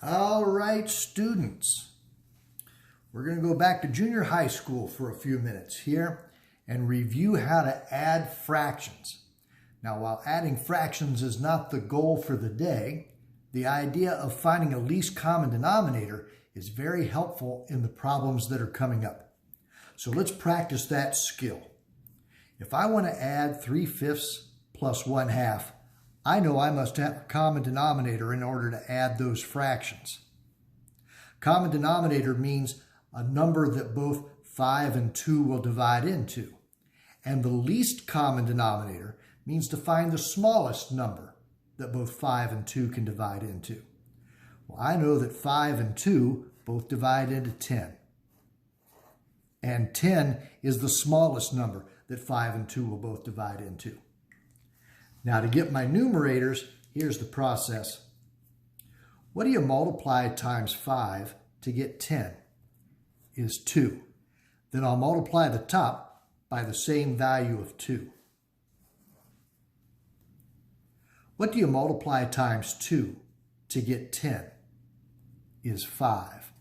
All right, students, we're going to go back to junior high school for a few minutes here and review how to add fractions. Now, while adding fractions is not the goal for the day, the idea of finding a least common denominator is very helpful in the problems that are coming up. So let's practice that skill. If I want to add 3/5 plus 1/2, I know I must have a common denominator in order to add those fractions. Common denominator means a number that both 5 and 2 will divide into. And the least common denominator means to find the smallest number that both 5 and 2 can divide into. Well, I know that 5 and 2 both divide into 10. And 10 is the smallest number that 5 and 2 will both divide into. Now, to get my numerators, here's the process. What do you multiply times 5 to get 10? Is 2. Then I'll multiply the top by the same value of 2. What do you multiply times 2 to get 10? Is 5.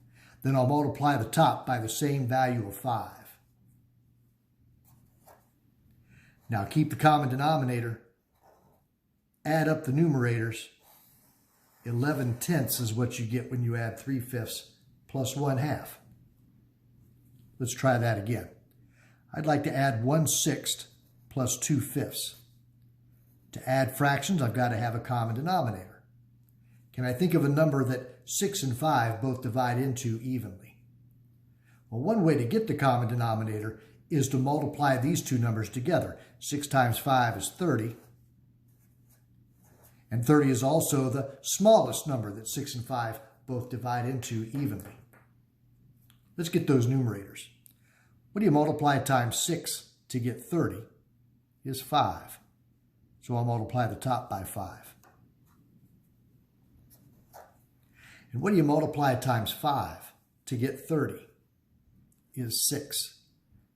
Then I'll multiply the top by the same value of 5. Now keep the common denominator. Add up the numerators. 11/10 is what you get when you add 3/5 plus 1/2. Let's try that again. I'd like to add 1/6 plus 2/5. To add fractions, I've got to have a common denominator. Can I think of a number that 6 and 5 both divide into evenly? Well, one way to get the common denominator is to multiply these two numbers together. 6 times 5 is 30. And 30 is also the smallest number that 6 and 5 both divide into evenly. Let's get those numerators. What do you multiply times 6 to get 30? Is 5. So I'll multiply the top by 5. And what do you multiply times 5 to get 30? Is 6.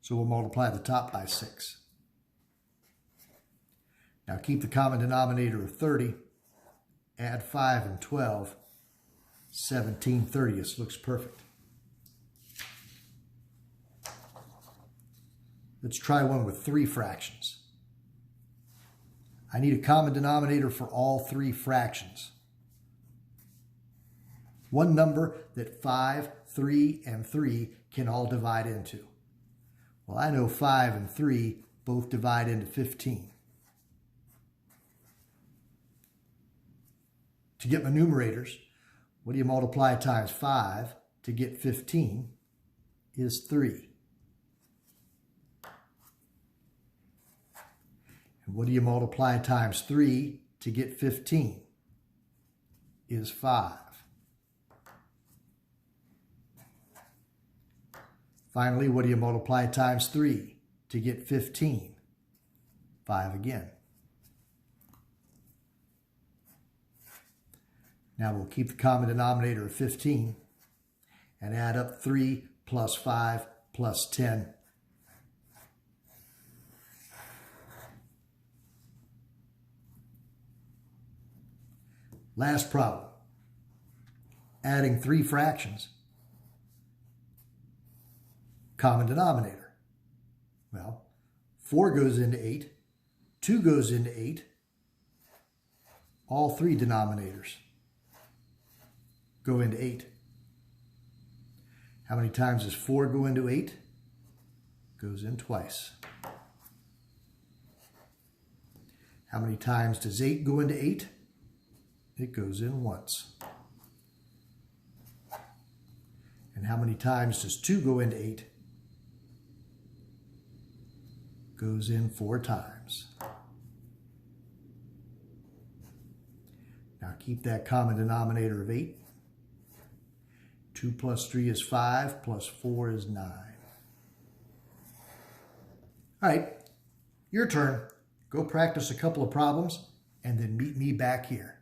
So we'll multiply the top by 6. Now keep the common denominator of 30. Add 5 and 12. 17/30 looks perfect. Let's try one with 3 fractions. I need a common denominator for all 3 fractions. One number that 5, 3, and 3 can all divide into. Well, I know 5 and 3 both divide into 15. To get my numerators, what do you multiply times 5 to get 15? Is 3. And what do you multiply times 3 to get 15? Is 5. Finally, what do you multiply times 3 to get 15? 5 again. Now we'll keep the common denominator of 15 and add up 3 plus 5 plus 10. Last problem. Adding 3 fractions. Common denominator. Well, 4 goes into 8. 2 goes into 8. All 3 denominators go into 8. How many times does 4 go into 8? Goes in twice. How many times does 8 go into 8? It goes in once. And how many times does 2 go into 8? Goes in 4 times. Now keep that common denominator of 8. 2 plus 3 is 5, plus 4 is 9. All right, your turn. Go practice a couple of problems and then meet me back here.